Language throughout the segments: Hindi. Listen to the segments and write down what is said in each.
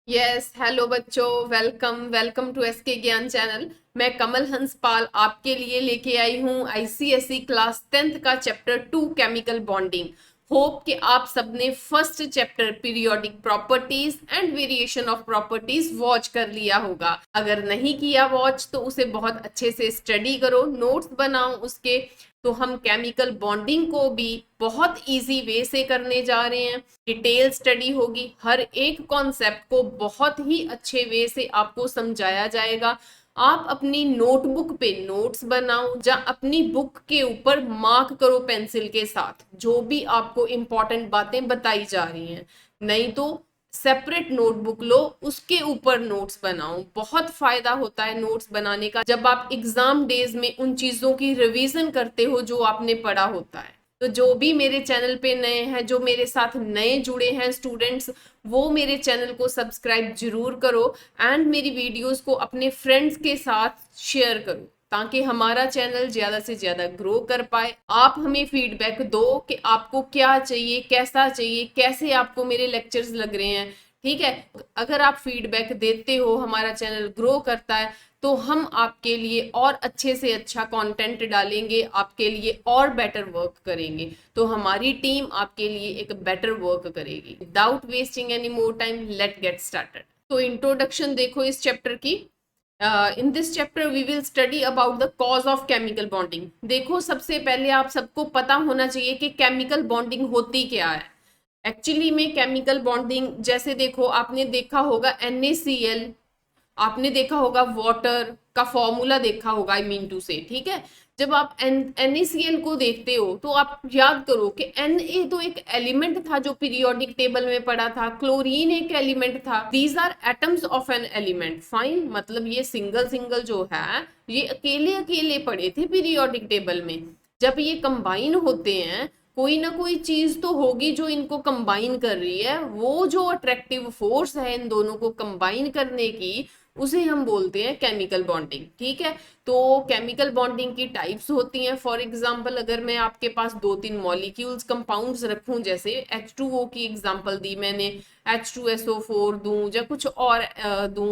यस हेलो बच्चों, वेलकम वेलकम टू एसके ज्ञान चैनल। मैं कमल हंसपाल आपके लिए लेके आई हूँ आईसीएसई क्लास 10th का चैप्टर 2 केमिकल बॉन्डिंग। होप कि आप सबने first chapter periodic properties and variation of properties watch कर लिया होगा। अगर नहीं किया वॉच तो उसे बहुत अच्छे से स्टडी करो, नोट्स बनाओ उसके। तो हम केमिकल बॉन्डिंग को भी बहुत इजी वे से करने जा रहे हैं। डिटेल स्टडी होगी, हर एक कॉन्सेप्ट को बहुत ही अच्छे वे से आपको समझाया जाएगा। आप अपनी नोटबुक पे नोट्स बनाओ या अपनी बुक के ऊपर मार्क करो पेंसिल के साथ जो भी आपको इंपॉर्टेंट बातें बताई जा रही हैं। नहीं तो सेपरेट नोटबुक लो, उसके ऊपर नोट्स बनाओ। बहुत फायदा होता है नोट्स बनाने का जब आप एग्जाम डेज में उन चीजों की रिवीजन करते हो जो आपने पढ़ा होता है। तो जो भी मेरे चैनल पे नए हैं, जो मेरे साथ नए जुड़े हैं स्टूडेंट्स, वो मेरे चैनल को सब्सक्राइब जरूर करो एंड मेरी वीडियोस को अपने फ्रेंड्स के साथ शेयर करो ताकि हमारा चैनल ज्यादा से ज्यादा ग्रो कर पाए। आप हमें फीडबैक दो कि आपको क्या चाहिए, कैसा चाहिए, कैसे आपको मेरे लेक्चर्स लग रहे हैं। ठीक है, अगर आप फीडबैक देते हो हमारा चैनल ग्रो करता है तो हम आपके लिए और अच्छे से अच्छा कंटेंट डालेंगे, आपके लिए और बेटर वर्क करेंगे। तो हमारी टीम आपके लिए एक बेटर वर्क करेगी। Without wasting any more time, let get started. तो इंट्रोडक्शन देखो इस चैप्टर की। In this chapter we will study about the cause of chemical bonding. देखो, सबसे पहले आप सबको पता होना चाहिए कि केमिकल बॉन्डिंग होती क्या है। एक्चुअली में केमिकल बॉन्डिंग जैसे देखो, आपने देखा होगा NaCl, आपने देखा होगा वाटर का फॉर्मूला देखा होगा, आई मीन टू से। ठीक है, जब आप NaCl को देखते हो तो आप याद करो कि Na तो एक एलिमेंट था जो पीरियोडिक टेबल में पड़ा था, क्लोरीन एक एलिमेंट था। These are atoms of an element. Fine, मतलब ये सिंगल सिंगल जो है ये अकेले अकेले पड़े थे पीरियोडिक टेबल में। जब ये कंबाइन होते हैं, कोई ना कोई चीज तो होगी जो इनको कंबाइन कर रही है। वो जो अट्रैक्टिव फोर्स है इन दोनों को कंबाइन करने की, उसे हम बोलते हैं केमिकल बॉन्डिंग। ठीक है, तो केमिकल बॉन्डिंग की टाइप्स होती हैं। फॉर एग्जांपल, अगर मैं आपके पास दो तीन मॉलिक्यूल्स कंपाउंड्स रखूं, जैसे H2O की एग्जांपल दी मैंने, H2SO4 दूं या कुछ और दूं,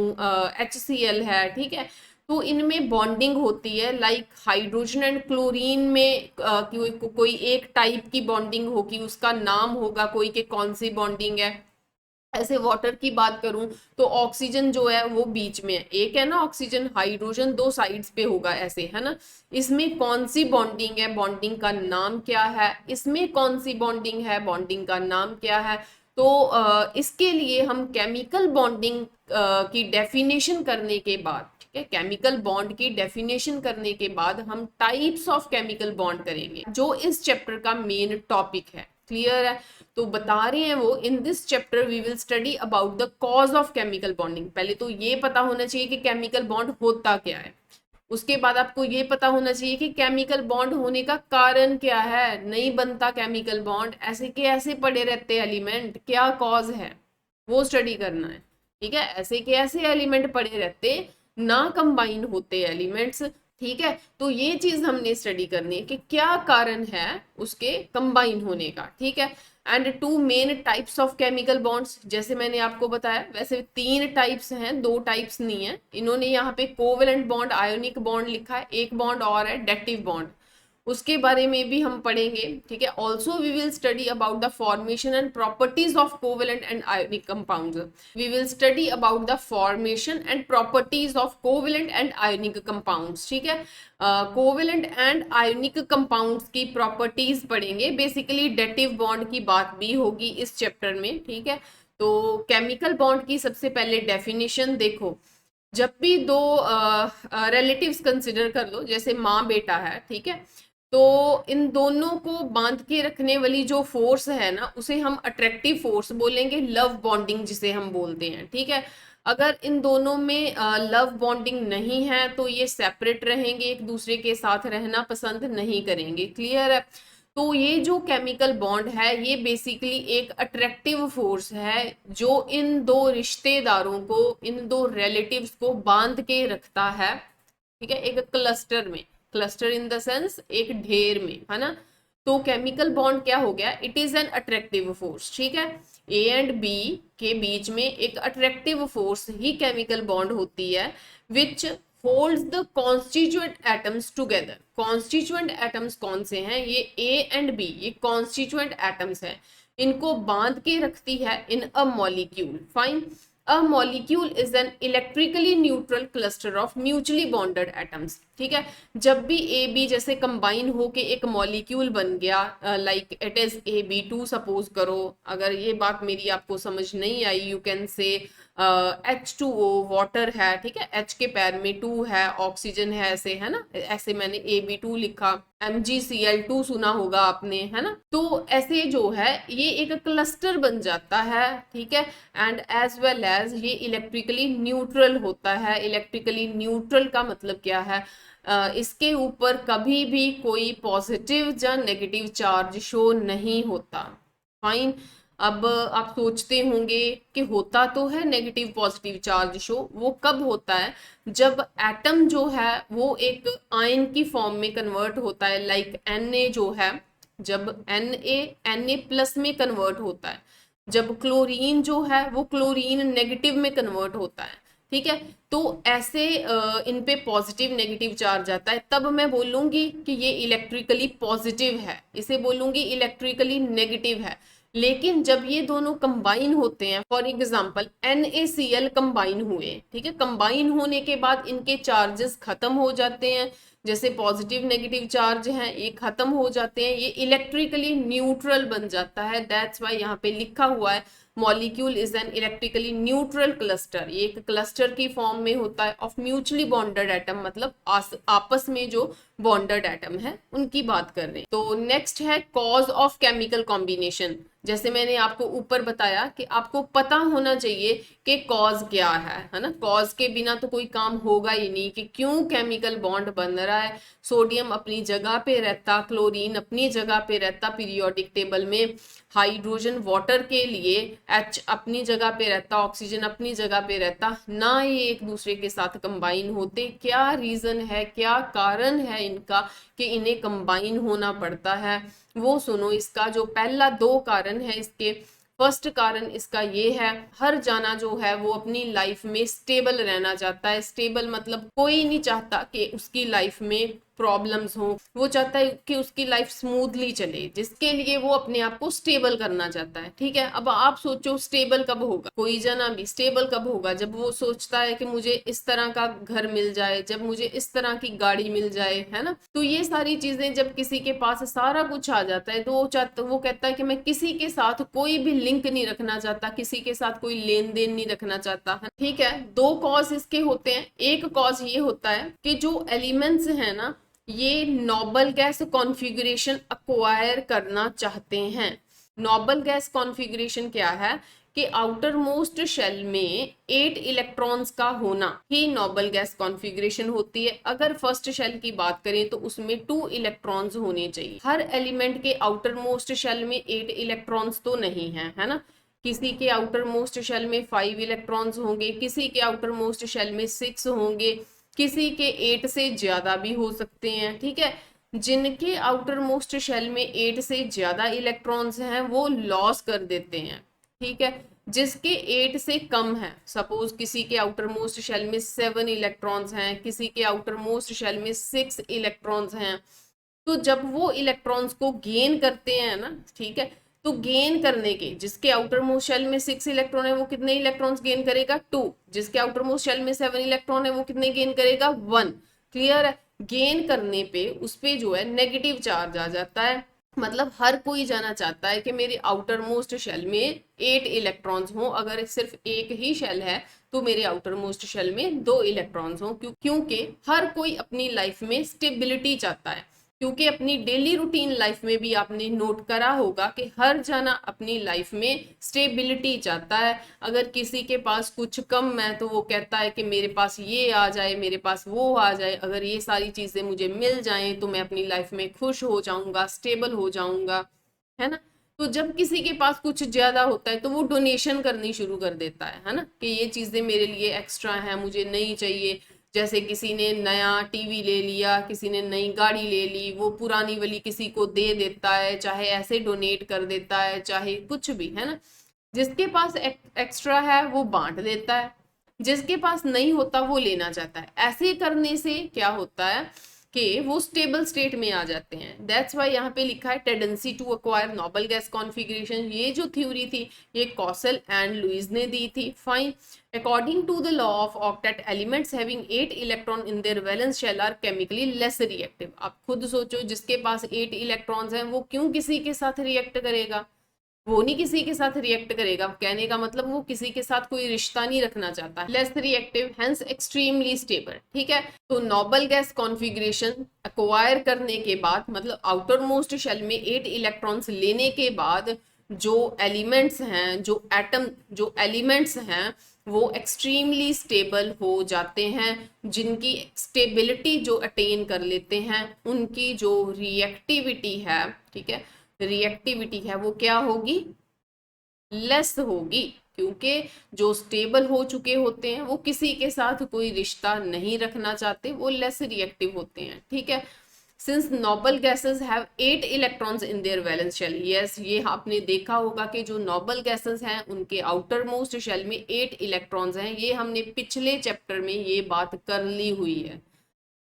HCl है। ठीक है, तो इनमें बॉन्डिंग होती है लाइक हाइड्रोजन एंड क्लोरीन में कोई एक टाइप की बॉन्डिंग होगी, उसका नाम होगा कोई के कौन सी बॉन्डिंग है। ऐसे वाटर की बात करूं तो ऑक्सीजन जो है वो बीच में है, एक है ना ऑक्सीजन, हाइड्रोजन दो साइड्स पे होगा, ऐसे है ना। इसमें कौन सी बॉन्डिंग है, बॉन्डिंग का नाम क्या है, इसमें कौन सी बॉन्डिंग है, बॉन्डिंग का नाम क्या है। तो इसके लिए हम केमिकल बॉन्डिंग की डेफिनेशन करने के बाद, ठीक है, केमिकल बॉन्ड की डेफिनेशन करने के बाद हम टाइप्स ऑफ केमिकल बॉन्ड करेंगे जो इस चैप्टर का मेन टॉपिक है। क्लियर है? तो बता रहे हैं वो, in this chapter we will study about the cause of chemical bonding. पहले तो ये पता होना चाहिए कि केमिकल बॉन्ड होता क्या है। उसके बाद आपको ये पता होना चाहिए कि केमिकल बॉन्ड होने का कारण क्या है। नहीं बनता केमिकल बॉन्ड, ऐसे के ऐसे पड़े रहते एलिमेंट, क्या कॉज है वो स्टडी करना है। ठीक है, ऐसे के ऐसे एलिमेंट पड़े रहते, ना कंबाइन होते एलिमेंट्स। ठीक है, तो ये चीज हमने स्टडी करनी है कि क्या कारण है उसके कंबाइन होने का। ठीक है, and two main types of chemical bonds, जैसे मैंने आपको बताया वैसे तीन टाइप्स हैं, दो टाइप्स नहीं है। इन्होंने यहाँ पे कोवेलेंट बॉन्ड, आयोनिक बॉन्ड लिखा है, एक बॉन्ड और है डेक्टिव बॉन्ड, उसके बारे में भी हम पढ़ेंगे। ठीक है, also we will study about the formation and properties of covalent and ionic compounds. We will study about the formation and properties of covalent and ionic compounds. ठीक है, कोवेलेंट एंड आयोनिक कंपाउंड्स की प्रॉपर्टीज पढ़ेंगे। बेसिकली डेटिव बॉन्ड की बात भी होगी इस चैप्टर में। ठीक है, तो केमिकल बॉन्ड की सबसे पहले डेफिनेशन देखो। जब भी दो रिलेटिव्स कंसिडर कर लो, जैसे माँ बेटा है, ठीक है, तो इन दोनों को बांध के रखने वाली जो फोर्स है ना, उसे हम अट्रैक्टिव फोर्स बोलेंगे, लव बॉन्डिंग जिसे हम बोलते हैं। ठीक है, अगर इन दोनों में लव बॉन्डिंग नहीं है तो ये सेपरेट रहेंगे, एक दूसरे के साथ रहना पसंद नहीं करेंगे। क्लियर है? तो ये जो केमिकल बॉन्ड है ये बेसिकली एक अट्रैक्टिव फोर्स है जो इन दो रिश्तेदारों को, इन दो रिलेटिव्स को बांध के रखता है। ठीक है, एक क्लस्टर में, क्लस्टर इन द सेंस एक ढेर में, है ना। तो केमिकल बॉन्ड क्या हो गया, it is an attractive force. ठीक है, ए एंड बी के बीच में एक अट्रैक्टिव फोर्स ही केमिकल बॉन्ड होती है which holds the constituent atoms together. Constituent atoms कौन से हैं? ये ए एंड बी, ये कॉन्स्टिट्यूएंट एटम्स हैं, इनको बांध के रखती है in a molecule. Fine. A molecule is an electrically neutral cluster of mutually bonded atoms. ठीक है, जब भी ए बी जैसे कंबाइन होके एक मॉलिक्यूल बन गया, like it is AB2 suppose करो, अगर ये बात मेरी आपको समझ नहीं आई, you can say H2O water है, ठीक है, H के पैर में 2 है, ऑक्सीजन है, ऐसे है ना, ऐसे मैंने AB2 लिखा, MgCl2 सुना होगा आपने, है ना। तो ऐसे जो है ये एक क्लस्टर बन जाता है, ठीक है, एंड एज वेल एज ये इलेक्ट्रिकली न्यूट्रल होता है। इलेक्ट्रिकली न्यूट्रल का मतलब क्या है? इसके ऊपर कभी भी कोई पॉजिटिव या नेगेटिव चार्ज शो नहीं होता। फाइन। अब आप सोचते होंगे कि होता तो है नेगेटिव पॉजिटिव चार्ज शो, वो कब होता है? जब एटम जो है वो एक आयन की फॉर्म में कन्वर्ट होता है, लाइक Na जो है, जब Na प्लस में कन्वर्ट होता है, जब क्लोरीन जो है वो क्लोरीन नेगेटिव में कन्वर्ट होता है, ठीक है, तो ऐसे इन पे पॉजिटिव नेगेटिव चार्ज आता है, तब मैं बोलूंगी कि ये इलेक्ट्रिकली पॉजिटिव है, इसे बोलूंगी इलेक्ट्रिकली नेगेटिव है। लेकिन जब ये दोनों कंबाइन होते हैं, फॉर एग्जांपल NaCl कंबाइन हुए, ठीक है, कंबाइन होने के बाद इनके चार्जेस खत्म हो जाते हैं, जैसे पॉजिटिव नेगेटिव चार्ज हैं ये खत्म हो जाते हैं, ये इलेक्ट्रिकली न्यूट्रल बन जाता है। दैट्स वाई यहाँ पे लिखा हुआ है molecule is an electrically neutral cluster. ये एक क्लस्टर की फॉर्म में होता है ऑफ म्यूचुअली बॉन्डेड एटम, मतलब आपस में जो बॉन्डेड एटम है उनकी बात कर रहे हैं। तो नेक्स्ट है कॉज ऑफ केमिकल कॉम्बिनेशन। जैसे मैंने आपको ऊपर बताया कि आपको पता होना चाहिए कि कॉज क्या है ना। कॉज के बिना तो कोई काम होगा ही नहीं कि क्यों केमिकल बॉन्ड बन रहा है। सोडियम अपनी जगह पे रहता, क्लोरीन अपनी जगह पे रहता पीरियोडिक टेबल में, हाइड्रोजन वाटर के लिए H अपनी जगह पे रहता, ऑक्सीजन अपनी जगह पे रहता, ना ये एक दूसरे के साथ कंबाइन होते। क्या रीजन है, क्या कारण है इनका कि इन्हें कंबाइन होना पड़ता है, वो सुनो। इसका जो पहला 2 कारण है इसके, फर्स्ट कारण इसका ये है, हर जाना जो है वो अपनी लाइफ में स्टेबल रहना चाहता है। स्टेबल मतलब कोई नहीं चाहता कि उसकी लाइफ में प्रॉब्लम्स हो, वो चाहता है कि उसकी लाइफ स्मूथली चले, जिसके लिए वो अपने आप को स्टेबल करना चाहता है, ठीक है। अब आप सोचो स्टेबल कब होगा, कोई जना भी स्टेबल कब होगा? जब वो सोचता है कि मुझे इस तरह का घर मिल जाए, जब मुझे इस तरह की गाड़ी मिल जाए, है ना। तो ये सारी चीजें जब किसी के पास सारा कुछ आ जाता है तो वो कहता है कि मैं किसी के साथ कोई भी लिंक नहीं रखना चाहता, किसी के साथ कोई लेन देन नहीं रखना चाहता है, ठीक है। 2 कॉज इसके होते हैं। एक कॉज ये होता है कि जो एलिमेंट्स है ना, ये नोबल गैस कॉन्फ़िगरेशन अक्वायर करना चाहते हैं। नोबल गैस कॉन्फ़िगरेशन क्या है कि आउटर मोस्ट शेल में 8 इलेक्ट्रॉन्स का होना ही नोबल गैस कॉन्फ़िगरेशन होती है। अगर फर्स्ट शेल की बात करें तो उसमें 2 इलेक्ट्रॉन्स होने चाहिए। हर एलिमेंट के आउटर मोस्ट शेल में 8 इलेक्ट्रॉन्स तो नहीं है ना। किसी के आउटर मोस्ट शेल में 5 इलेक्ट्रॉन्स होंगे, किसी के आउटर मोस्ट शेल में 6 होंगे, किसी के 8 से ज्यादा भी हो सकते हैं, ठीक है। जिनके आउटर मोस्ट शेल में 8 से ज्यादा इलेक्ट्रॉन्स हैं वो लॉस कर देते हैं, ठीक है। जिसके 8 से कम है, सपोज किसी के आउटर मोस्ट शेल में 7 इलेक्ट्रॉन्स हैं, किसी के आउटर मोस्ट शेल में 6 इलेक्ट्रॉन्स हैं, तो जब वो इलेक्ट्रॉन्स को गेन करते हैं ना, ठीक है, तो गेन करने के, जिसके आउटर मोस्ट शेल में 6 इलेक्ट्रॉन है वो कितने इलेक्ट्रॉन्स गेन करेगा? 2। जिसके आउटर मोस्ट शेल में 7 इलेक्ट्रॉन है वो कितने गेन करेगा? 1। क्लियर है। गेन करने पे उस पे जो है नेगेटिव चार्ज आ जाता है। मतलब हर कोई जाना चाहता है कि मेरे आउटर मोस्ट शेल में 8 इलेक्ट्रॉन्स हो। अगर सिर्फ एक ही शेल है तो मेरे आउटर मोस्ट शेल में 2 इलेक्ट्रॉन्स हो, क्योंकि हर कोई अपनी लाइफ में स्टेबिलिटी चाहता है। क्योंकि अपनी डेली रूटीन लाइफ में भी आपने नोट करा होगा कि हर जना अपनी लाइफ में स्टेबिलिटी चाहता है। अगर किसी के पास कुछ कम है तो वो कहता है कि मेरे पास ये आ जाए, मेरे पास वो आ जाए, अगर ये सारी चीजें मुझे मिल जाएं तो मैं अपनी लाइफ में खुश हो जाऊंगा, स्टेबल हो जाऊंगा, है ना। तो जब किसी के पास कुछ ज्यादा होता है तो वो डोनेशन करनी शुरू कर देता है ना, कि ये चीजें मेरे लिए एक्स्ट्रा है, मुझे नहीं चाहिए। जैसे किसी ने नया टीवी ले लिया, किसी ने नई गाड़ी ले ली, वो पुरानी वाली किसी को दे देता है, चाहे ऐसे डोनेट कर देता है, चाहे कुछ भी, है ना। जिसके पास एक्स्ट्रा है वो बांट देता है, जिसके पास नहीं होता वो लेना चाहता है। ऐसे करने से क्या होता है कि वो स्टेबल स्टेट में आ जाते हैं। दैट्स वाई यहाँ पे लिखा है tendency to acquire noble gas configuration. ये जो थ्योरी थी ये कॉसल एंड लुईस ने दी थी। Fine, according to the law of octet elements having 8 electron in their valence shell are chemically less reactive. आप खुद सोचो, जिसके पास 8 इलेक्ट्रॉन्स हैं वो क्यों किसी के साथ रिएक्ट करेगा? वो नहीं किसी के साथ रिएक्ट करेगा। कहने का मतलब वो किसी के साथ कोई रिश्ता नहीं रखना चाहता। Less reactive, hence extremely stable. ठीक है, तो नोबल गैस कॉन्फ़िगरेशन एक्वायर करने के बाद, मतलब आउटर मोस्ट शेल में 8 इलेक्ट्रॉन्स लेने के बाद जो एलिमेंट्स हैं, जो एटम, जो एलिमेंट्स हैं वो एक्सट्रीमली स्टेबल हो जाते हैं। जिनकी स्टेबिलिटी जो अटेन कर लेते हैं उनकी जो रिएक्टिविटी है, ठीक है, रिएक्टिविटी है वो क्या होगी? लेस होगी, क्योंकि जो स्टेबल हो चुके होते हैं वो किसी के साथ कोई रिश्ता नहीं रखना चाहते, वो लेस रिएक्टिव होते हैं। ठीक है, since noble gases have 8 electrons in their valence shell. Yes, ये आपने देखा होगा कि जो नोबल गैसेस हैं उनके आउटर मोस्ट शेल में 8 इलेक्ट्रॉन्स हैं। ये हमने पिछले चैप्टर में ये बात कर ली हुई है।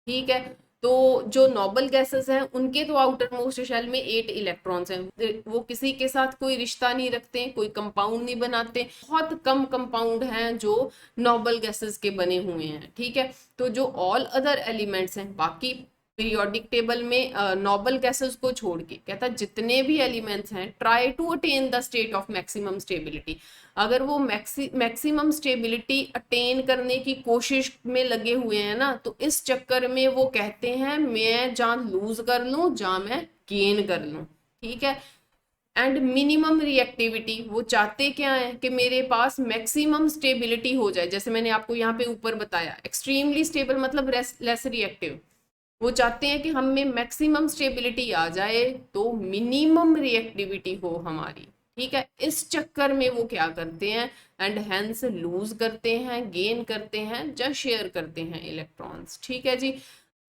ठीक है, तो जो नोबल गैसेस हैं उनके तो आउटर मोस्ट शेल में 8 इलेक्ट्रॉन्स हैं, वो किसी के साथ कोई रिश्ता नहीं रखते, कोई कंपाउंड नहीं बनाते। बहुत कम कंपाउंड हैं जो नोबल गैसेस के बने हुए हैं। ठीक है, तो जो ऑल अदर एलिमेंट्स हैं, बाकी पीरियोडिक टेबल में नोबल गैसेस को छोड़ के कहता जितने भी एलिमेंट्स हैं try to attain the state of maximum stability. अगर वो मैक्सिमम स्टेबिलिटी अटेन करने की कोशिश में लगे हुए हैं ना, तो इस चक्कर में वो कहते हैं मैं जान लूज कर लूं जा मैं गेन कर लूं। ठीक है, एंड मिनिमम रिएक्टिविटी, वो चाहते क्या है कि मेरे पास मैक्सिमम स्टेबिलिटी हो जाए। जैसे मैंने आपको यहाँ पे ऊपर बताया, एक्सट्रीमली स्टेबल मतलब लेस रिएक्टिव। वो चाहते हैं कि हम में मैक्सिमम स्टेबिलिटी आ जाए तो मिनिमम रिएक्टिविटी हो हमारी। ठीक है, इस चक्कर में वो क्या करते हैं एंड हेंस लूज करते हैं, गेन करते हैं या शेयर करते हैं इलेक्ट्रॉन्स। ठीक है जी,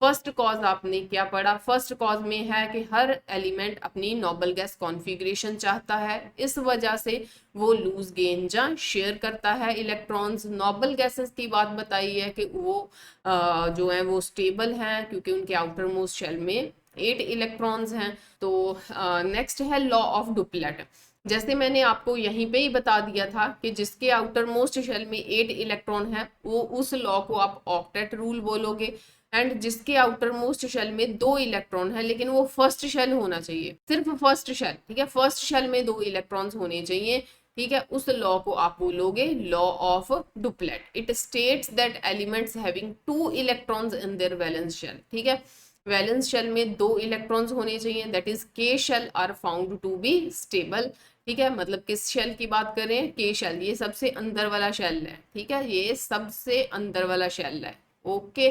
फर्स्ट कॉज आपने क्या पढ़ा? फर्स्ट कॉज में है कि हर एलिमेंट अपनी नोबल गैस कॉन्फ़िगरेशन चाहता है, इस वजह से वो लूज गेन या शेयर करता है इलेक्ट्रॉन्स। नोबल गैसेस की बात बताई है कि वो जो है वो स्टेबल हैं क्योंकि उनके आउटर मोस्ट शेल में 8 इलेक्ट्रॉन्स हैं। तो नेक्स्ट है लॉ ऑफ डुप्लेट। जैसे मैंने आपको यहीं पे ही बता दिया था कि जिसके आउटर मोस्ट शेल में 8 इलेक्ट्रॉन है वो, उस लॉ को आप ऑक्टेट रूल बोलोगे। एंड जिसके आउटर मोस्ट शेल में 2 इलेक्ट्रॉन है, लेकिन वो फर्स्ट शेल होना चाहिए, सिर्फ फर्स्ट शेल। ठीक है, फर्स्ट शेल में 2 इलेक्ट्रॉन्स होने चाहिए। ठीक है, उस लॉ को आप बोलोगे law of duplet. It states that elements having 2 electrons in their valence shell. ठीक है, वैलेंस शेल में 2 इलेक्ट्रॉन्स होने चाहिए, that is K shell are found to be stable. ठीक है, मतलब किस शेल की बात करें? के शेल, ये सबसे अंदर वाला शेल है। ठीक है, ये सबसे अंदर वाला शेल है। ओके,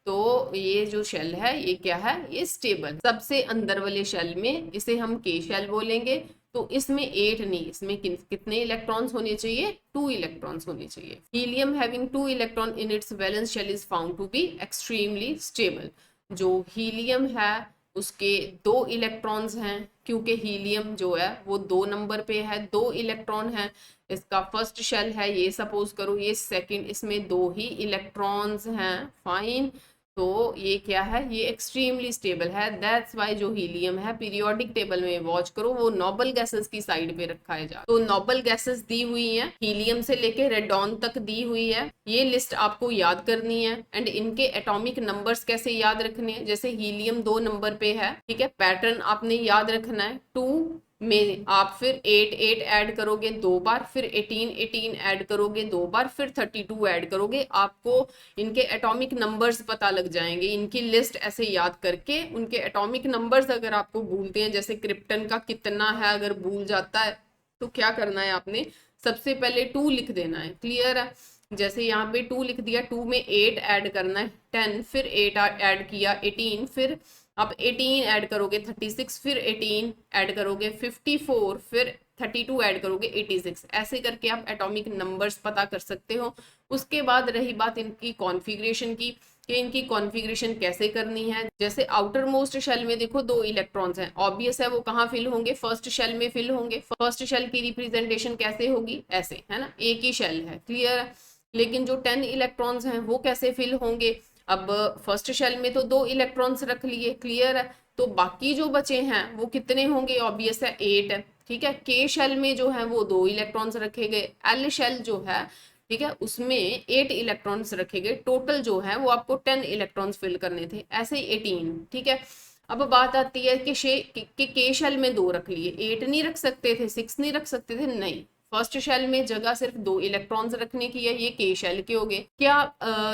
तो ये जो शेल है ये क्या है? ये स्टेबल, सबसे अंदर वाले शेल में इसे हम के शेल बोलेंगे। तो इसमें 8 नहीं, इसमें कितने इलेक्ट्रॉन्स होने चाहिए? 2 इलेक्ट्रॉन्स होने चाहिए। Helium having 2 electron in its valence shell is found to be extremely stable. जो हीलियम है उसके 2 इलेक्ट्रॉन्स हैं, क्योंकि हीलियम जो है वो 2 नंबर पे है, 2 इलेक्ट्रॉन है। इसका फर्स्ट शेल है ये, सपोज करो ये सेकंड, इसमें 2 ही इलेक्ट्रॉन्स हैं। फाइन, तो ये क्या है? ये एक्सट्रीमली स्टेबल है। दैट्स वाई जो हीलियम है पीरियोडिक टेबल में वॉच करो वो नोबल गैसेस की साइड पे रखा है जा। तो नोबल गैसेस दी हुई हैं, हीलियम से लेके रेडॉन तक दी हुई है। ये लिस्ट आपको याद करनी है। एंड इनके एटॉमिक नंबर्स कैसे याद रखने हैं? जैसे हीलियम 2 नंबर पे है, ठीक है, पैटर्न आपने याद रखना है। 2 में आप फिर 8 8 ऐड करोगे 2 बार, फिर 18 18 ऐड करोगे 2 बार, फिर 32 ऐड करोगे। आपको इनके एटॉमिक नंबर्स पता लग जाएंगे। इनकी लिस्ट ऐसे याद करके उनके एटॉमिक नंबर्स अगर आपको भूलते हैं, जैसे क्रिप्टन का कितना है अगर भूल जाता है तो क्या करना है आपने? सबसे पहले 2 लिख देना है। क्लियर है? जैसे यहाँ पे 2 लिख दिया, 2 में 8 ऐड करना है 10, फिर 8 ऐड किया 18, फिर आप 18 ऐड करोगे 36, फिर 18 ऐड करोगे 54, फिर 32 ऐड करोगे 86। ऐसे करके आप एटॉमिक नंबर्स पता कर सकते हो। उसके बाद रही बात इनकी कॉन्फ़िगरेशन की कि इनकी कॉन्फ़िगरेशन कैसे करनी है। जैसे आउटर मोस्ट शेल में देखो 2 इलेक्ट्रॉन्स हैं, ऑब्वियस है वो कहाँ फिल होंगे, फर्स्ट शेल में फिल होंगे। फर्स्ट शेल की रिप्रेजेंटेशन कैसे होगी, ऐसे, है ना, एक ही शेल है, क्लियर है। लेकिन जो 10 इलेक्ट्रॉन्स हैं वो कैसे फिल होंगे, अब फर्स्ट शेल में तो 2 इलेक्ट्रॉन्स रख लिए, क्लियर है, तो बाकी जो बचे हैं वो कितने होंगे, ऑब्वियस है 8 है, ठीक है। के शेल में जो है वो 2 इलेक्ट्रॉन्स रखे गए, एल शेल जो है, ठीक है, उसमें 8 इलेक्ट्रॉन्स रखे गए, टोटल जो है वो आपको 10 इलेक्ट्रॉन्स फिल करने थे, ऐसे ही 18, ठीक है। अब बात आती है कि के शेल में 2 रख लिए, 8 नहीं रख सकते थे, 6 नहीं रख सकते थे, नहीं, फर्स्ट शेल में जगह सिर्फ 2 इलेक्ट्रॉन्स रखने की है, ये के शेल के हो गए। क्या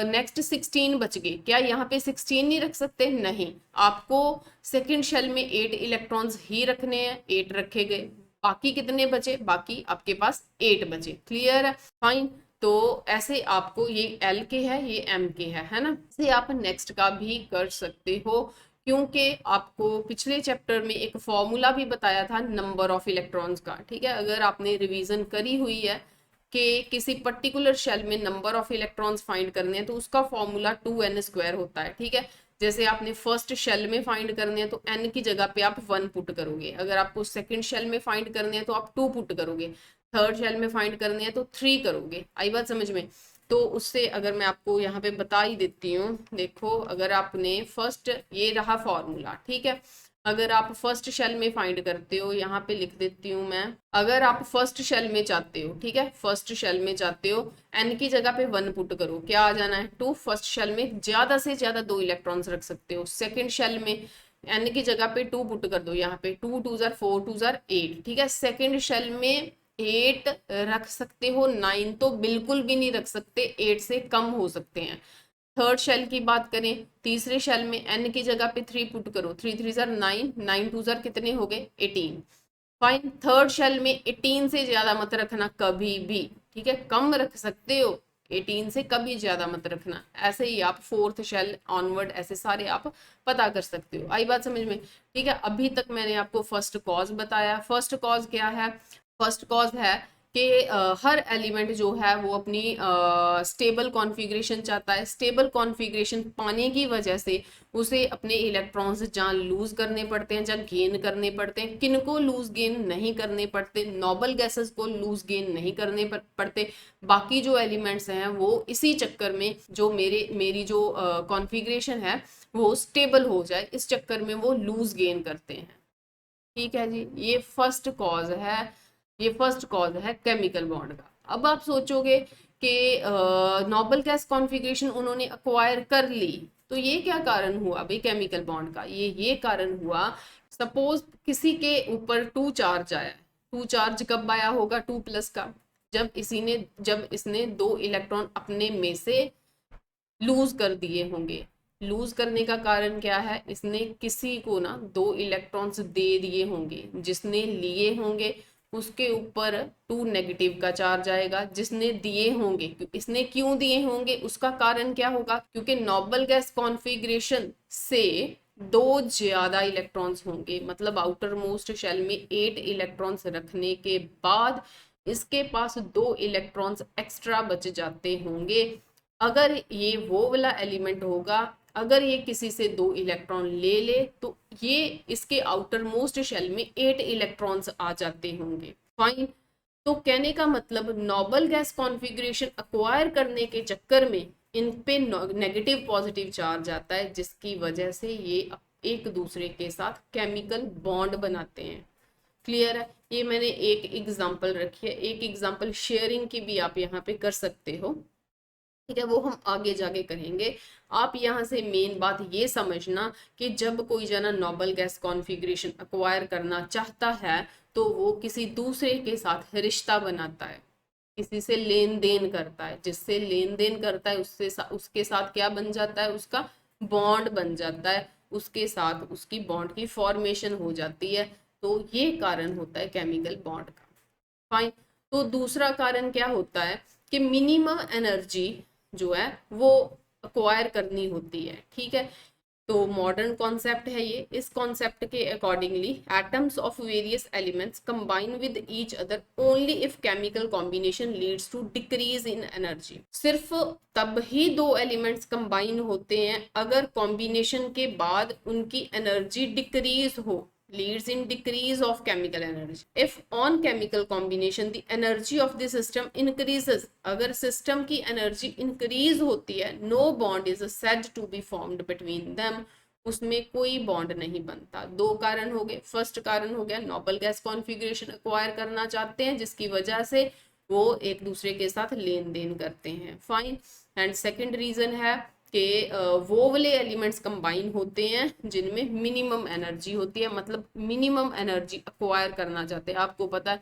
नेक्स्ट 16 बच गए, क्या यहाँ पे 16 नहीं रख सकते, नहीं, आपको सेकंड शेल में 8 इलेक्ट्रॉन्स ही रखने हैं, 8 रखे गए, बाकी कितने बचे, बाकी आपके पास 8 बचे, क्लियर है, फाइन। तो ऐसे आपको ये एल के है, ये एम के है ना, इसे आप नेक्स्ट का भी कर सकते हो, क्योंकि आपको पिछले चैप्टर में एक फॉर्मूला भी बताया था नंबर ऑफ इलेक्ट्रॉन्स का, ठीक है। अगर आपने रिवीजन करी हुई है कि किसी पर्टिकुलर शेल में नंबर ऑफ इलेक्ट्रॉन्स फाइंड करने हैं तो उसका फॉर्मूला 2n² होता है, ठीक है। जैसे आपने फर्स्ट शेल में फाइंड करने हैं तो n की जगह पे आप 1 पुट करोगे, अगर आपको सेकंड शेल में फाइंड करने हैं तो आप 2 पुट करोगे, थर्ड शेल में फाइंड करने हैं तो 3 करोगे, आई बात समझ में। तो उससे अगर मैं आपको यहाँ पे बता ही देती हूँ, देखो अगर आपने फर्स्ट, ये रहा फॉर्मूला, ठीक है, अगर आप फर्स्ट शेल में फाइंड करते हो, यहाँ पे लिख देती हूँ मैं, अगर आप फर्स्ट शेल में चाहते हो, ठीक है, फर्स्ट शेल में चाहते हो, एन की जगह पे 1 पुट करो, क्या आ जाना है 2, फर्स्ट शेल में ज्यादा से ज्यादा 2 इलेक्ट्रॉन्स रख सकते हो, सेकंड शेल में एन की जगह पे 2 पुट कर दो, यहाँ पे 2 2 जार 4 2 जार 8, ठीक है। सेकंड शेल में 8 रख सकते हो, 9 तो बिल्कुल भी नहीं रख सकते, 8 से कम हो सकते हैं। थर्ड शेल की बात करें, तीसरे शेल में एन की जगह पे 3 पुट करो, 3 3 जार 9, 9 2 जार कितने हो गए 18, फाइन। थर्ड शेल में 18 से ज्यादा मत रखना कभी भी, ठीक है, कम रख सकते हो, 18 से कभी ज्यादा मत रखना। ऐसे ही आप फोर्थ शेल ऑनवर्ड ऐसे सारे आप पता कर सकते हो, आई बात समझ में, ठीक है। अभी तक मैंने आपको फर्स्ट कॉज बताया, फर्स्ट कॉज क्या है, फर्स्ट कॉज है कि हर एलिमेंट जो है वो अपनी स्टेबल कॉन्फ़िगरेशन चाहता है, स्टेबल कॉन्फ़िगरेशन पाने की वजह से उसे अपने इलेक्ट्रॉन्स जहाँ लूज करने पड़ते हैं, जहाँ गेन करने पड़ते हैं, किनको लूज गेन नहीं करने पड़ते, नोबल गैसेस को लूज गेन नहीं करने पड़ते, बाकी जो एलिमेंट्स हैं वो इसी चक्कर में जो मेरी जो कॉन्फ़िगरेशन है वो स्टेबल हो जाए, इस चक्कर में वो लूज गेन करते हैं, ठीक है जी। ये फर्स्ट कॉज है, ये फर्स्ट कॉज है केमिकल बॉन्ड का। अब आप सोचोगे कि नोबल गैस कॉन्फ़िगरेशन उन्होंने अक्वायर कर ली, तो ये क्या कारण हुआ भाई केमिकल बॉन्ड का, ये कारण हुआ, सपोज किसी के ऊपर 2 चार्ज आया, 2 चार्ज कब आया होगा 2 प्लस का, जब इसने 2 इलेक्ट्रॉन अपने में से लूज कर दिए होंगे। लूज करने का कारण क्या है, इसने किसी को ना 2 इलेक्ट्रॉन्स दे दिए होंगे, जिसने लिए होंगे उसके ऊपर 2 नेगेटिव का चार्ज आएगा, जिसने दिए होंगे, इसने क्यों दिए होंगे उसका कारण क्या होगा, क्योंकि नोबल गैस कॉन्फ़िगरेशन से 2 ज्यादा इलेक्ट्रॉन्स होंगे, मतलब आउटर मोस्ट शेल में 8 इलेक्ट्रॉन्स रखने के बाद इसके पास 2 इलेक्ट्रॉन्स एक्स्ट्रा बच जाते होंगे। अगर ये वो वाला एलिमेंट होगा, अगर ये किसी से 2 इलेक्ट्रॉन ले ले तो ये इसके आउटर मोस्ट शेल में 8 इलेक्ट्रॉन्स आ जाते होंगे, फाइन। तो कहने का मतलब नोबल गैस कॉन्फ़िगरेशन अक्वायर करने के चक्कर में इन पे नेगेटिव पॉजिटिव चार्ज आता है, जिसकी वजह से ये एक दूसरे के साथ केमिकल बॉन्ड बनाते हैं, क्लियर है। ये मैंने एक एग्जांपल रखी है, एक एग्जांपल शेयरिंग की भी आप यहाँ पे कर सकते हो, ठीक है, वो हम आगे जाके करेंगे। आप यहाँ से मेन बात ये समझना कि जब कोई जना नोबल गैस कॉन्फ़िगरेशन अक्वायर करना चाहता है तो वो किसी दूसरे के साथ रिश्ता बनाता है, किसी से लेन देन करता है, जिससे लेन देन करता है उसके साथ क्या बन जाता है, उसका बॉन्ड बन जाता है, उसके साथ उसकी बॉन्ड की फॉर्मेशन हो जाती है, तो ये कारण होता है केमिकल बॉन्ड का, फाइन। तो दूसरा कारण क्या होता है कि मिनिमम एनर्जी जो है वो अक्वायर करनी होती है, ठीक है। तो मॉडर्न कॉन्सेप्ट है ये। इस कॉन्सेप्ट के accordingly atoms of various elements combine with each other only if chemical combination leads to decrease in energy. सिर्फ तब ही दो एलिमेंट्स कंबाइन होते हैं अगर कॉम्बिनेशन के बाद उनकी एनर्जी डिक्रीज हो, leads in decrease of chemical energy. If on chemical combination the energy of the system increases, अगर system की energy increase होती है, no bond is said to be formed between them, उसमें कोई बॉन्ड नहीं बनता। दो कारण हो गए। फर्स्ट कारण हो गया नोबल गैस कॉन्फ़िगरेशन एक्वायर करना चाहते हैं जिसकी वजह से वो एक दूसरे के साथ लेन देन करते हैं, फाइन। एंड सेकंड रीजन है कि वो वाले एलिमेंट्स कंबाइन होते हैं जिनमें मिनिमम एनर्जी होती है, मतलब मिनिमम एनर्जी एक्वायर करना चाहते हैं। आपको पता है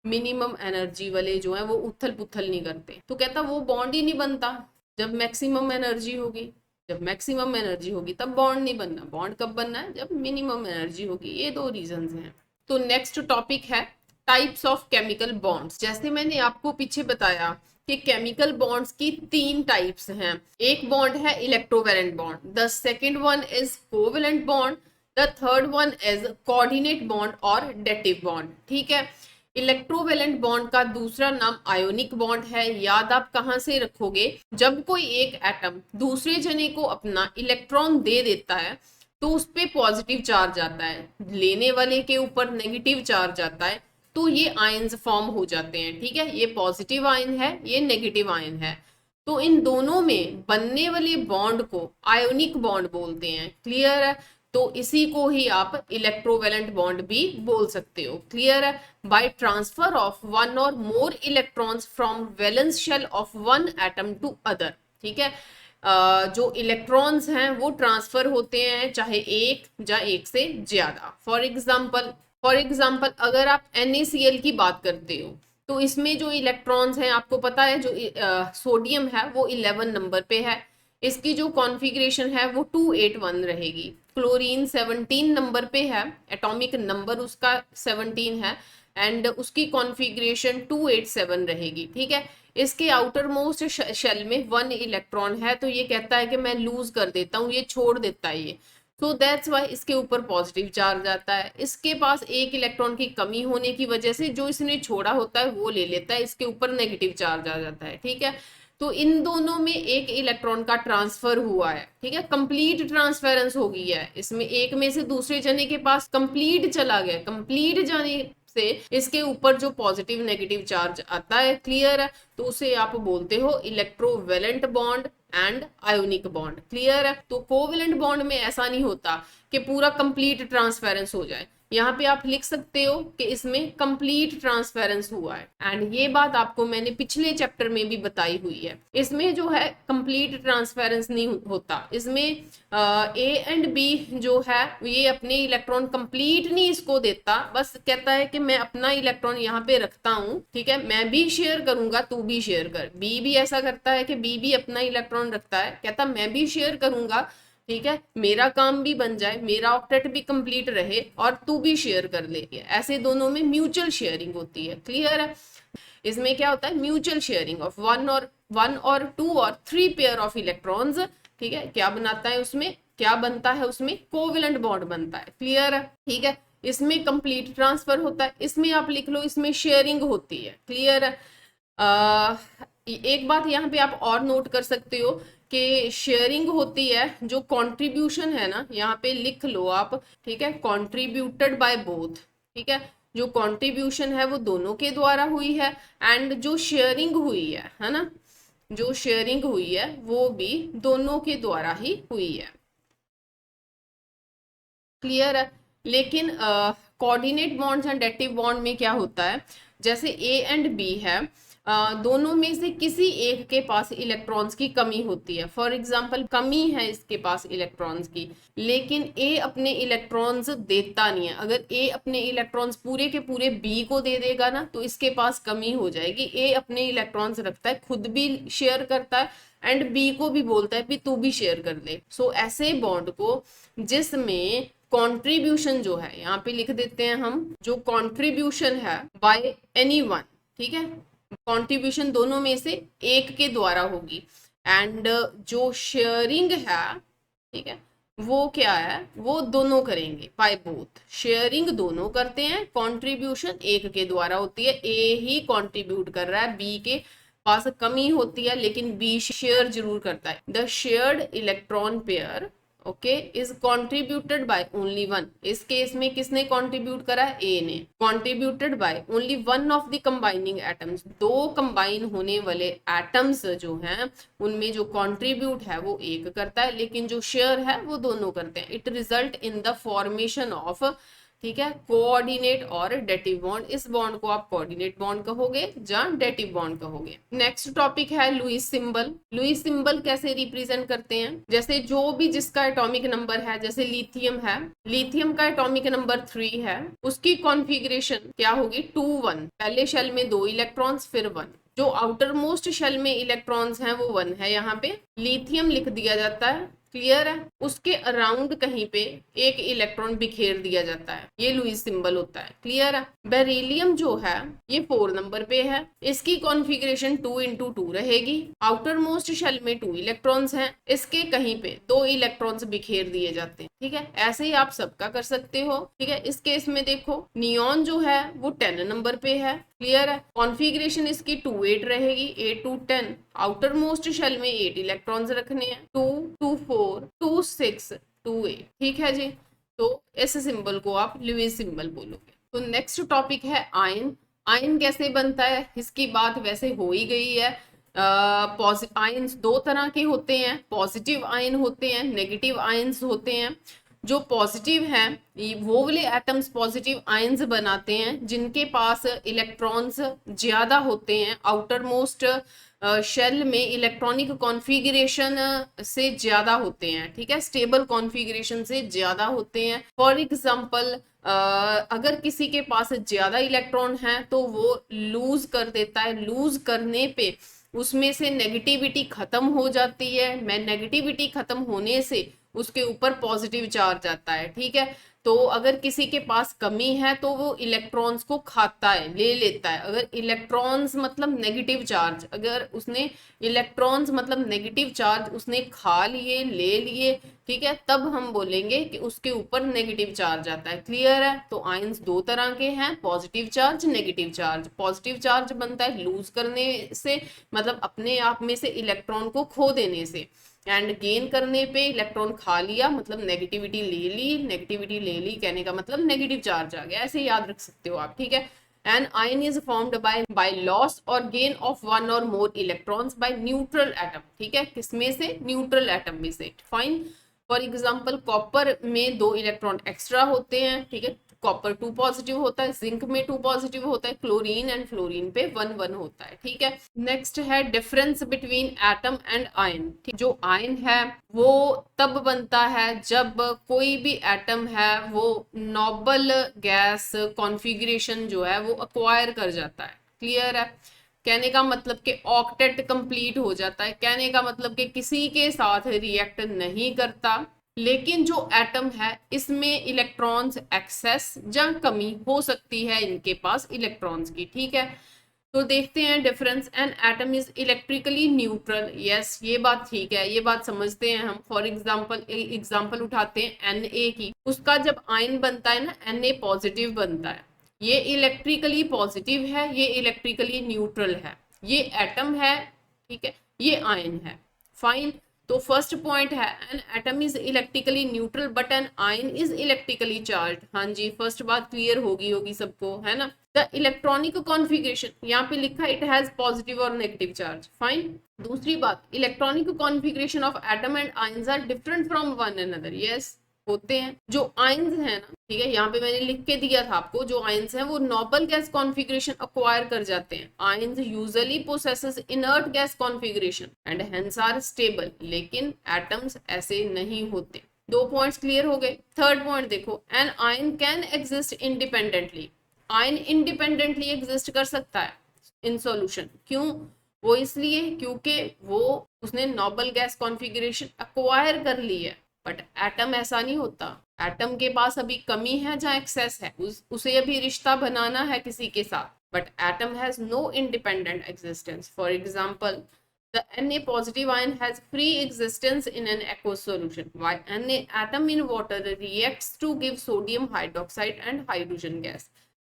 मिनिमम एनर्जी वाले जो है वो उथल पुथल नहीं करते, तो कहता वो बॉन्ड ही नहीं बनता जब मैक्सिमम एनर्जी होगी। जब मैक्सिमम एनर्जी होगी तब बॉन्ड नहीं बनना। बॉन्ड कब बनना है? जब मिनिमम एनर्जी होगी। ये दो रीजंस हैं। तो नेक्स्ट टॉपिक है टाइप्स ऑफ केमिकल बॉन्ड्स। जैसे मैंने आपको पीछे बताया कि केमिकल बॉन्ड्स की तीन टाइप्स हैं। एक बॉन्ड है electrovalent bond, the second one is covalent bond, the third one is coordinate bond और डेटिव बॉन्ड। ठीक है। इलेक्ट्रोवैलेंट बॉन्ड का दूसरा नाम आयोनिक बॉन्ड है। याद आप कहां से रखोगे? जब कोई एक एटम दूसरे जने को अपना इलेक्ट्रॉन दे देता है तो उस पे पॉजिटिव चार्ज आता है, लेने वाले के ऊपर नेगेटिव चार्ज आता है, तो ये आयंस फॉर्म हो जाते हैं। ठीक है, ये पॉजिटिव आयन है, ये नेगेटिव आयन है। तो इन दोनों में बनने वाले बॉन्ड को आयोनिक बॉन्ड बोलते हैं। क्लियर है? तो इसी को ही आप इलेक्ट्रोवैलेंट बॉन्ड भी बोल सकते हो। क्लियर है? बाय ट्रांसफर ऑफ वन और more electrons from valence shell of one atom to other. ठीक है, जो इलेक्ट्रॉन्स हैं वो ट्रांसफर होते हैं चाहे एक या एक से ज्यादा। फॉर एग्जाम्पल अगर आप NaCl की बात करते हो तो इसमें जो इलेक्ट्रॉन्स हैं आपको पता है, जो सोडियम है वो 11 नंबर पे है, इसकी जो कॉन्फ़िगरेशन है वो 281 रहेगी। क्लोरीन 17 नंबर पे है, एटॉमिक नंबर उसका 17 है एंड उसकी कॉन्फ़िगरेशन 287 रहेगी। ठीक है, इसके आउटर मोस्ट शेल में 1 इलेक्ट्रॉन है, तो ये कहता है कि मैं लूज कर देता हूँ, ये छोड़ देता है ये, सो दैट्स वाई इसके ऊपर पॉजिटिव चार्ज आता है। इसके पास एक इलेक्ट्रॉन की कमी होने की वजह से जो इसने छोड़ा होता है वो ले लेता है, इसके ऊपर नेगेटिव चार्ज आ जाता है। ठीक है, तो इन दोनों में एक इलेक्ट्रॉन का ट्रांसफर हुआ है। ठीक है, कंप्लीट ट्रांसफेरेंस हो गई है, इसमें एक में से दूसरे जने के पास कंप्लीट चला गया। कंप्लीट जाने से इसके ऊपर जो पॉजिटिव नेगेटिव चार्ज आता है, क्लियर है, तो उसे आप बोलते हो electrovalent bond and ionic bond. Clear है? तो कोवेलेंट बॉन्ड में ऐसा नहीं होता कि पूरा कंप्लीट ट्रांसफेरेंस हो जाए, यहाँ पे आप लिख सकते हो कि इसमें कंप्लीट ट्रांसफेरेंस हुआ है। एंड ये बात आपको मैंने पिछले चैप्टर में भी बताई हुई है। इसमें जो है कंप्लीट ट्रांसफेरेंस नहीं होता, इसमें ए एंड बी जो है ये अपने इलेक्ट्रॉन कंप्लीट नहीं इसको देता, बस कहता है कि मैं अपना इलेक्ट्रॉन यहाँ पे रखता हूँ। ठीक है, मैं भी शेयर करूंगा, तू भी शेयर कर। बी भी ऐसा करता है कि बी भी अपना इलेक्ट्रॉन रखता है, कहता मैं भी शेयर करूंगा, ठीक है, मेरा काम भी बन जाए, मेरा ऑक्टेट भी कंप्लीट रहे और तू भी शेयर कर ले। ऐसे दोनों में म्यूचुअल शेयरिंग होती है। क्लियर है? इसमें क्या होता है? म्यूचुअल शेयरिंग ऑफ वन और टू और थ्री पेयर ऑफ इलेक्ट्रॉन्स। ठीक है, क्या बनाता है उसमें? क्या बनता है उसमें? कोवेलेंट बॉन्ड बनता है। क्लियर है? ठीक है, इसमें कंप्लीट ट्रांसफर होता है, इसमें आप लिख लो इसमें शेयरिंग होती है। क्लियर है? एक बात यहाँ पे आप और नोट कर सकते हो कि शेयरिंग होती है, जो कंट्रीब्यूशन है ना, यहाँ पे लिख लो आप। ठीक है, कंट्रीब्यूटेड बाय बोथ। ठीक है, जो कंट्रीब्यूशन है वो दोनों के द्वारा हुई है एंड जो शेयरिंग हुई है ना, जो शेयरिंग हुई है वो भी दोनों के द्वारा ही हुई है। क्लियर है? लेकिन coordinate bonds and dative bond में क्या होता है, जैसे ए एंड बी है, दोनों में से किसी एक के पास इलेक्ट्रॉन्स की कमी होती है। फॉर एग्जांपल कमी है इसके पास इलेक्ट्रॉन्स की, लेकिन ए अपने इलेक्ट्रॉन्स देता नहीं है। अगर ए अपने इलेक्ट्रॉन्स पूरे के पूरे बी को दे देगा ना तो इसके पास कमी हो जाएगी। ए अपने इलेक्ट्रॉन्स रखता है, खुद भी शेयर करता है एंड बी को भी बोलता है भी तू भी शेयर कर ले। सो ऐसे बॉन्ड को जिसमें कंट्रीब्यूशन जो है, यहाँ पे लिख देते हैं हम, जो कंट्रीब्यूशन है बाय एनीवन, ठीक है, कंट्रीब्यूशन दोनों में से एक के द्वारा होगी, एंड जो शेयरिंग है, ठीक है, वो क्या है, वो दोनों करेंगे, बाय बोथ, शेयरिंग दोनों करते हैं, कंट्रीब्यूशन एक के द्वारा होती है, ए ही कंट्रीब्यूट कर रहा है, बी के पास कमी होती है लेकिन बी शेयर जरूर करता है। The shared electron pair okay is contributed by only one, इस केस में किसने कॉन्ट्रीब्यूट करा है, ए ने, contributed by only one of the combining atoms, दो कंबाइन होने वाले एटम्स जो हैं उनमें जो कॉन्ट्रीब्यूट है वो एक करता है लेकिन जो शेयर है वो दोनों करते हैं। It result in the formation of, ठीक है, कोऑर्डिनेट और डेटिव बॉन्ड, इस बॉन्ड को आप कोऑर्डिनेट बॉन्ड कहोगे या डेटिव बॉन्ड कहोगे। नेक्स्ट टॉपिक है लुईस सिंबल। लुईस सिंबल कैसे रिप्रेजेंट करते हैं, जैसे जो भी जिसका एटॉमिक नंबर है, जैसे लिथियम है, लिथियम का एटॉमिक नंबर 3 है, उसकी कॉन्फ़िगरेशन क्या होगी, 2 1, पहले शेल में 2 इलेक्ट्रॉन्स फिर 1, जो आउटर मोस्ट शेल में इलेक्ट्रॉन्स हैं वो 1 है, यहाँ पे लिथियम लिख दिया जाता है, क्लियर है, उसके अराउंड कहीं पे एक इलेक्ट्रॉन बिखेर दिया जाता है, ये लुईस सिंबल होता है, क्लियर है। बेरिलियम जो है ये 4 नंबर पे है, इसकी कॉन्फ़िगरेशन 2 into 2 रहेगी, आउटर मोस्ट शेल में 2 इलेक्ट्रॉन्स हैं, इसके कहीं पे 2 इलेक्ट्रॉन्स बिखेर दिए जाते हैं, ठीक है, ऐसे ही आप सबका कर सकते हो, ठीक है। इस केस में देखो नियॉन जो है वो 10 नंबर पे है, क्लियर है, कॉन्फ़िगरेशन इसकी 2 8 रहेगी, 8 to 10, आउटर मोस्ट शेल में 8 इलेक्ट्रॉन्स रखने हैं, 2 2 4 2 6 2 8, ठीक है जी। तो इस सिंबल को आप लुईस सिंबल बोलोगे। तो नेक्स्ट टॉपिक है आयन। आयन कैसे बनता है, इसकी बात वैसे हो ही गई है। आयन्स दो तरह के होते हैं, पॉजिटिव आयन होते हैं, नेगेटिव आयन्स होते हैं। जो पॉजिटिव हैं वो वाले एटम्स पॉजिटिव आयंस बनाते हैं जिनके पास इलेक्ट्रॉन्स ज्यादा होते हैं, आउटर मोस्ट शेल में इलेक्ट्रॉनिक कॉन्फ़िगरेशन से ज्यादा होते हैं, ठीक है, स्टेबल कॉन्फ़िगरेशन से ज्यादा होते हैं। फॉर एग्जांपल अगर किसी के पास ज्यादा इलेक्ट्रॉन है तो वो लूज कर देता है, लूज करने पे उसमें से नेगेटिविटी खत्म हो जाती है, मैं नेगेटिविटी खत्म होने से उसके ऊपर पॉजिटिव चार्ज आता है, ठीक है। तो अगर किसी के पास कमी है तो वो इलेक्ट्रॉन्स को खाता है, ले लेता है, अगर इलेक्ट्रॉन्स मतलब नेगेटिव चार्ज, अगर उसने इलेक्ट्रॉन्स मतलब नेगेटिव चार्ज उसने खा लिए, ले लिए, ठीक है, तब हम बोलेंगे कि उसके ऊपर नेगेटिव चार्ज आता है, क्लियर है। तो आयंस दो तरह के हैं, positive charge, negative charge. Positive charge बनता है लूज करने से, मतलब अपने आप में से इलेक्ट्रॉन को खो देने से, एंड गेन करने पे इलेक्ट्रॉन खा लिया मतलब नेगेटिविटी ले ली, नेगेटिविटी ले ली कहने का मतलब नेगेटिव चार्ज आ गया, ऐसे याद रख सकते हो आप, ठीक है। An ion is formed by loss और गेन ऑफ वन और more electrons by neutral atom, ठीक है, किसमें से, न्यूट्रल एटम में से, फाइन। फॉर एग्जाम्पल कॉपर में 2 इलेक्ट्रॉन एक्स्ट्रा होते हैं, ठीक है, कॉपर 2 पॉजिटिव होता है, जिंक में 2 पॉजिटिव होता है, क्लोरीन एंड फ्लोरीन पे 1 1 होता है, ठीक है। नेक्स्ट है difference between atom and ion. जो आयन है वो तब बनता है जब कोई भी एटम है वो नोबल गैस कॉन्फ़िगरेशन जो है वो अक्वायर कर जाता है, क्लियर है। कहने का मतलब कि ऑक्टेट कंप्लीट हो जाता है, कहने का मतलब कि किसी के साथ रिएक्ट नहीं करता, लेकिन जो एटम है इसमें इलेक्ट्रॉन्स एक्सेस या कमी हो सकती है इनके पास इलेक्ट्रॉन्स की, ठीक है। तो देखते हैं difference. N atom is electrically neutral, yes ये बात ठीक है, ये बात समझते हैं हम। फॉर एग्जांपल उठाते हैं Na की, उसका जब आयन बनता है ना Na पॉजिटिव बनता है, ये इलेक्ट्रिकली पॉजिटिव है, ये इलेक्ट्रिकली न्यूट्रल है, ये एटम है, ठीक है, ये आयन है, फाइन। तो फर्स्ट पॉइंट है an atom is electrically neutral but an ion is electrically charge, हाँ जी, फर्स्ट बात क्लियर होगी सबको, है ना। द इलेक्ट्रॉनिक कॉन्फ़िगरेशन यहाँ पे लिखा इट हैज पॉजिटिव और नेगेटिव चार्ज, फाइन। दूसरी बात, electronic configuration of atom and ions are different from one another, yes होते हैं। जो आयंस है ना, ठीक है, यहाँ पे मैंने लिख के दिया था आपको, जो आयंस हैं वो नोबल गैस कॉन्फ़िगरेशन अक्वायर कर जाते हैं। Ions usually possesses inert gas configuration and hence are stable, लेकिन एटम्स ऐसे नहीं होते। 2 पॉइंट्स क्लियर हो गए। थर्ड पॉइंट देखो, an ion can exist independently, ion independently exist कर सकता है इन सॉल्यूशन, क्यों, वो इसलिए क्योंकि वो उसने नोबल गैस कॉन्फ़िगरेशन अक्वायर कर ली है, बट एटम ऐसा नहीं होता, एटम के पास अभी कमी है जहाँ एक्सेस है, उसे अभी रिश्ता बनाना है किसी के साथ, but atom has no independent existence. For example The Na positive ion has free existence in an aqueous solution, while Na atom in water reacts to give sodium hydroxide and hydrogen gas.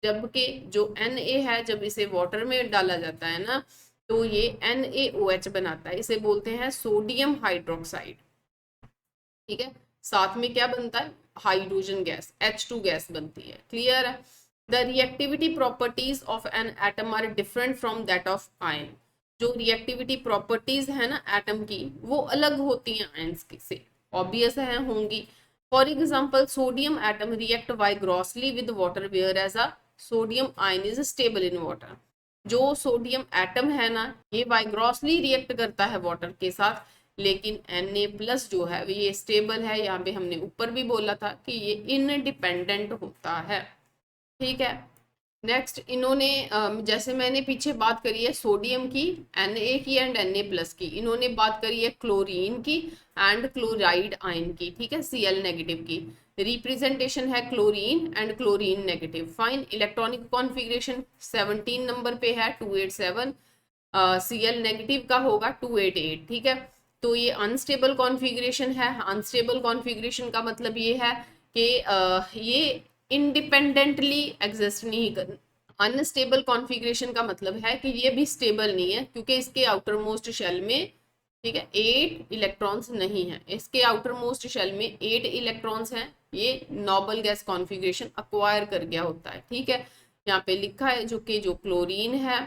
जबकि जो Na है जब इसे वाटर में डाला जाता है ना तो ये NaOH बनाता है, इसे बोलते हैं सोडियम हाइड्रोक्साइड। ठीक है, साथ में क्या बनता है, हाइड्रोजन गैस H2 गैस बनती है। क्लियर है? The reactivity properties of an atom are different from that of ion. जो रिएक्टिविटी प्रॉपर्टीज है ना एटम की वो अलग होती हैं आयंस से, ऑब्वियस है होंगी। For example sodium atom react vigorously with water whereas a sodium ion is stable in water. जो सोडियम एटम है ना ये वाइग्रॉसली रिएक्ट करता है वाटर के साथ, लेकिन Na+ जो है ये स्टेबल है। यहाँ पे हमने ऊपर भी बोला था कि ये इनडिपेंडेंट होता है। ठीक है, नेक्स्ट इन्होंने जैसे मैंने पीछे बात करी है सोडियम की, Na की एंड Na+ की, इन्होंने बात करी है क्लोरीन की एंड क्लोराइड आयन की। ठीक है, Cl नेगेटिव की रिप्रेजेंटेशन है chlorine and chlorine negative. Fine, electronic configuration 17 number पे है 287, Cl नेगेटिव का होगा 288। ठीक है, तो ये अनस्टेबल कॉन्फ़िगरेशन है। अनस्टेबल कॉन्फ़िगरेशन का मतलब ये है कि ये इंडिपेंडेंटली एग्जिस्ट नहीं कर। अनस्टेबल कॉन्फ़िगरेशन का मतलब है कि ये भी स्टेबल नहीं है क्योंकि इसके आउटर मोस्ट शेल में, ठीक है, 8 इलेक्ट्रॉन्स नहीं है। इसके आउटर मोस्ट शेल में 8 इलेक्ट्रॉन्स हैं। ये नोबल गैस कॉन्फ़िगरेशन अक्वायर कर गया होता है। ठीक है, यहाँ पे लिखा है जो क्लोरीन है।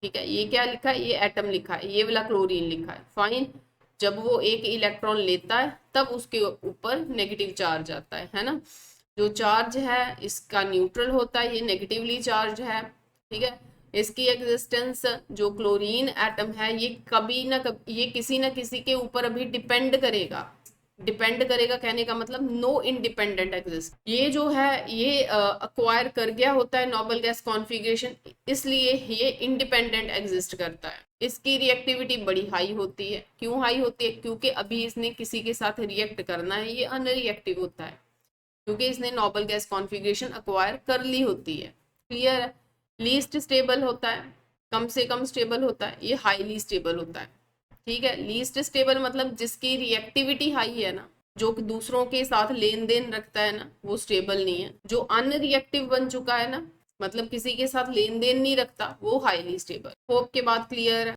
ठीक है, ये क्या लिखा है, ये एटम लिखा है, ये वाला क्लोरीन लिखा है। फाइन, जब वो एक इलेक्ट्रॉन लेता है तब उसके ऊपर नेगेटिव चार्ज आता है ना। जो चार्ज है इसका न्यूट्रल होता है, ये नेगेटिवली चार्ज है। ठीक है, इसकी एग्जिस्टेंस जो क्लोरीन एटम है ये कभी ना कभी ये किसी ना किसी के ऊपर अभी डिपेंड करेगा। डिपेंड करेगा कहने का मतलब नो इंडिपेंडेंट एग्जिस्ट। ये जो है ये अक्वायर कर गया होता है नोबल गैस कॉन्फ़िगरेशन, इसलिए ये इंडिपेंडेंट एग्जिस्ट करता है। इसकी रिएक्टिविटी बड़ी हाई होती है। क्यों हाई होती है? क्योंकि अभी इसने किसी के साथ रिएक्ट करना है, ये अनरिएक्टिव होता है क्योंकि इसने नोबल गैस कॉन्फ़िगरेशन अक्वायर कर ली होती है। क्लियर है? लीस्ट स्टेबल होता है, कम से कम स्टेबल होता है, ये हाईली स्टेबल होता है। ठीक है, लीस्ट स्टेबल मतलब जिसकी रिएक्टिविटी हाई है ना, जो दूसरों के साथ लेन देन रखता है ना, वो स्टेबल नहीं है। जो अनरिएक्टिव बन चुका है ना, मतलब किसी के साथ लेन देन नहीं रखता, वो हाईली स्टेबल। होप के बात क्लियर है।